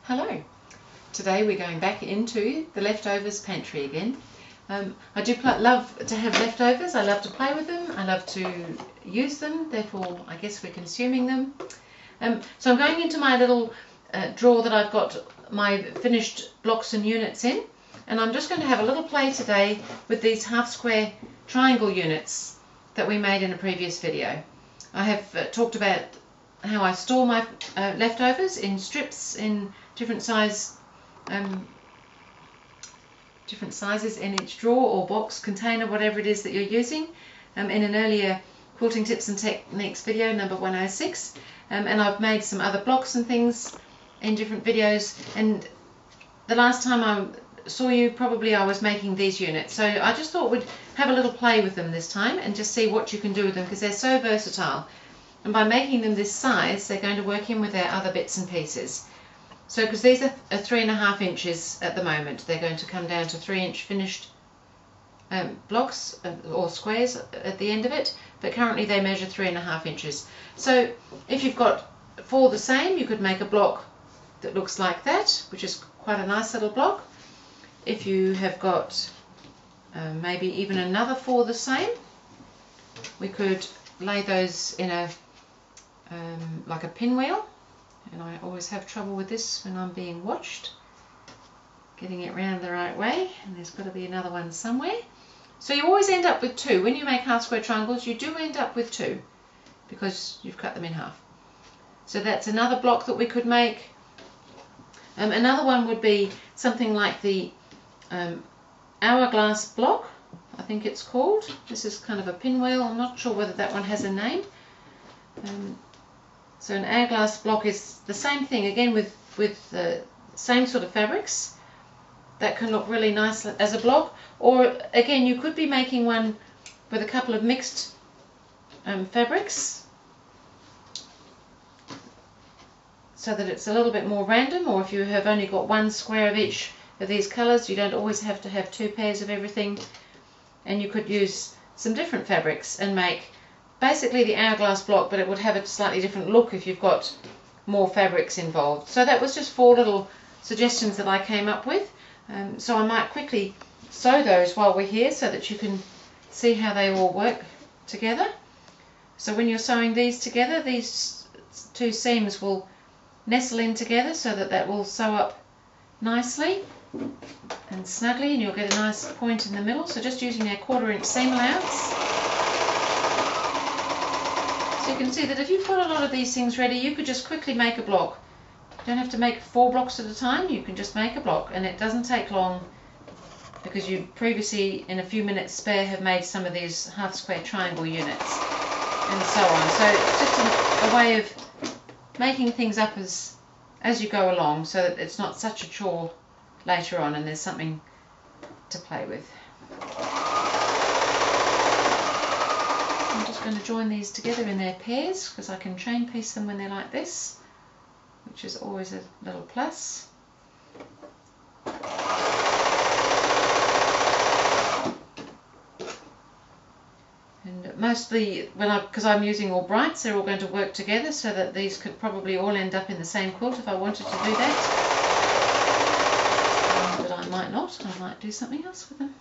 Hello. Today we're going back into the leftovers pantry again. I do love to have leftovers. I love to play with them. I love to use them. Therefore, I guess we're consuming them. So I'm going into my little drawer that I've got my finished blocks and units in. And I'm just going to have a little play today with these half square triangle units that we made in a previous video. I have talked about how I store my leftovers in strips in different sizes in each drawer or box, container, whatever it is that you're using, in an earlier Quilting Tips and Techniques video, number 106. And I've made some other blocks and things in different videos, and the last time I saw you probably I was making these units, so I just thought we'd have a little play with them this time and just see what you can do with them, because they're so versatile, and by making them this size they're going to work in with our other bits and pieces. So because these are 3.5 inches at the moment, they're going to come down to 3-inch finished blocks or squares at the end of it, but currently they measure 3.5 inches. So if you've got 4 the same, you could make a block that looks like that, which is quite a nice little block. If you have got maybe even another 4 the same, we could lay those in a like a pinwheel. And I always have trouble with this when I'm being watched, getting it round the right way, and there's got to be another one somewhere. So you always end up with 2. When you make half square triangles, you do end up with 2 because you've cut them in half. So that's another block that we could make. Another one would be something like the hourglass block, I think it's called. This is kind of a pinwheel. I'm not sure whether that one has a name. So an hourglass block is the same thing, again with the same sort of fabrics. That can look really nice as a block. Or again, you could be making one with a couple of mixed fabrics, so that it's a little bit more random. Or if you have only got 1 square of each of these colours, you don't always have to have 2 pairs of everything. And you could use some different fabrics and make basically the hourglass block, but it would have a slightly different look if you've got more fabrics involved. So that was just 4 little suggestions that I came up with. So I might quickly sew those while we're here so that you can see how they all work together. So when you're sewing these together, these 2 seams will nestle in together so that that will sew up nicely and snugly, and you'll get a nice point in the middle. So just using our 1/4 inch seam allowance. So you can see that if you've got a lot of these things ready, you could just quickly make a block. You don't have to make 4 blocks at a time, you can just make a block, and it doesn't take long because you previously, in a few minutes spare, have made some of these half square triangle units and so on. So it's just a way of making things up as you go along, so that it's not such a chore later on and there's something to play with. I'm just going to join these together in their pairs because I can chain piece them when they're like this, which is always a little plus. And mostly, because I'm using all brights, they're all going to work together, so that these could probably all end up in the same quilt if I wanted to do that. But I might not. I might do something else with them.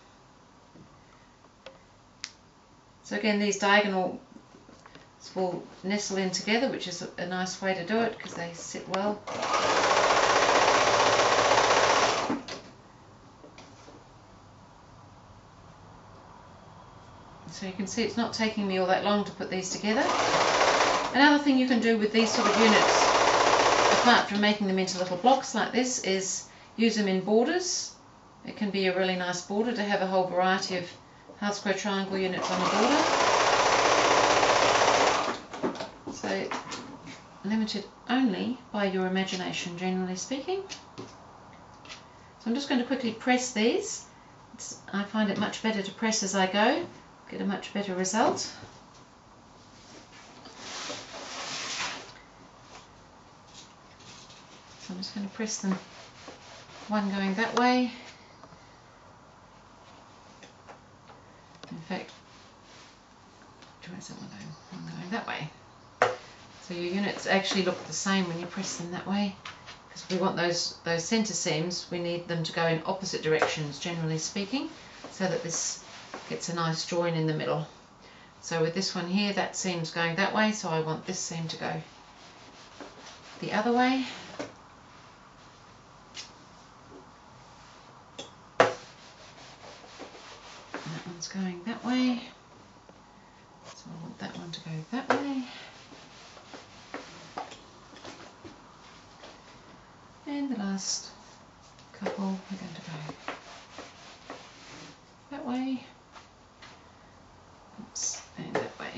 So again, these diagonal will nestle in together, which is a nice way to do it because they sit well. So you can see it's not taking me all that long to put these together. Another thing you can do with these sort of units, apart from making them into little blocks like this, is use them in borders. It can be a really nice border to have a whole variety of half square triangle units on the border. So limited only by your imagination, generally speaking. So I'm just going to quickly press these. I find it much better to press as I go, get a much better result. So I'm just going to press them, one going that way. In fact, where's that one going? One going that way. So your units actually look the same when you press them that way, because we want those centre seams, we need them to go in opposite directions, generally speaking, so that this gets a nice join in the middle. So with this one here, that seam's going that way, so I want this seam to go the other way. And that one's going that way, so I want that one to go that way. And the last couple are going to go that way. Oops, and that way.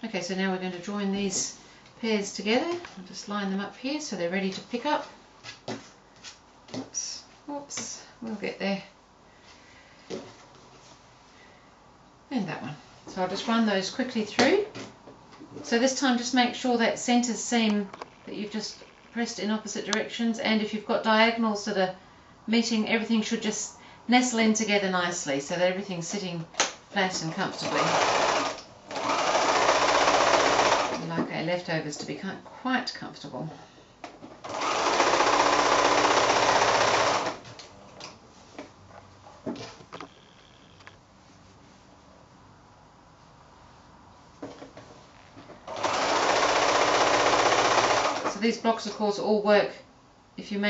Okay, so now we're going to join these pairs together. I'll just line them up here so they're ready to pick up. Oops, oops, we'll get there. And that one. So I'll just run those quickly through. So this time just make sure that centre seam that you've just pressed in opposite directions, and if you've got diagonals that are meeting, everything should just nestle in together nicely so that everything's sitting flat and comfortably. We like our leftovers to be quite comfortable. So these blocks, of course, all work if you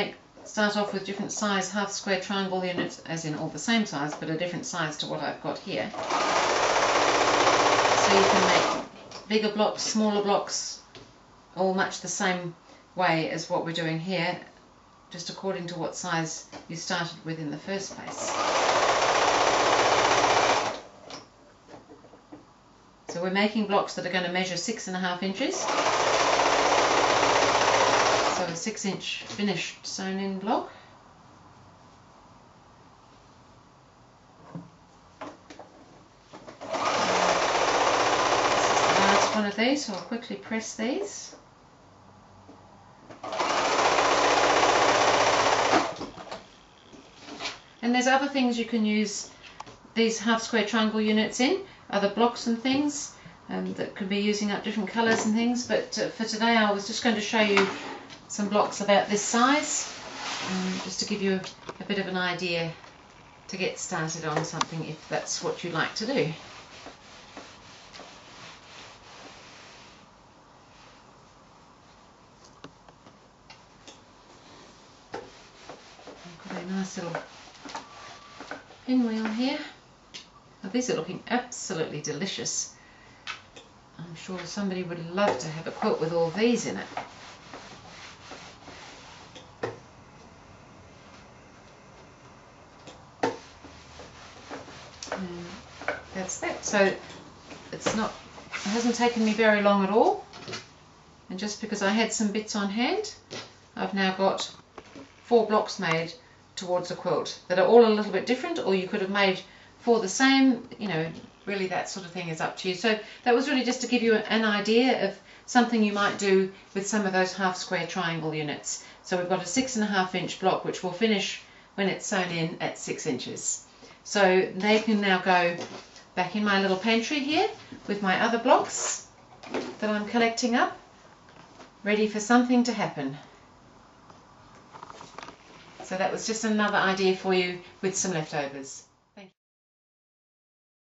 start off with different size half square triangle units, as in all the same size, but a different size to what I've got here. So you can make bigger blocks, smaller blocks, all much the same way as what we're doing here, just according to what size you started with in the first place. So we're making blocks that are going to measure 6.5 inches. So a 6-inch finished sewn in block. This is the last one of these, so I'll quickly press these. And there's other things you can use these half square triangle units in, other blocks and things that could be using up different colours and things, but for today I was just going to show you some blocks about this size, just to give you a bit of an idea to get started on something if that's what you like to do. I've got a nice little pinwheel here. Now, these are looking absolutely delicious. I'm sure somebody would love to have a quilt with all these in it. That's that. So it hasn't taken me very long at all, and just because I had some bits on hand, I've now got 4 blocks made towards a quilt that are all a little bit different, or you could have made 4 the same, you know, really that sort of thing is up to you. So that was really just to give you an idea of something you might do with some of those half square triangle units. So we've got a 6.5 inch block which will finish when it's sewn in at 6 inches. So they can now go back in my little pantry here with my other blocks that I'm collecting up, ready for something to happen. So that was just another idea for you with some leftovers.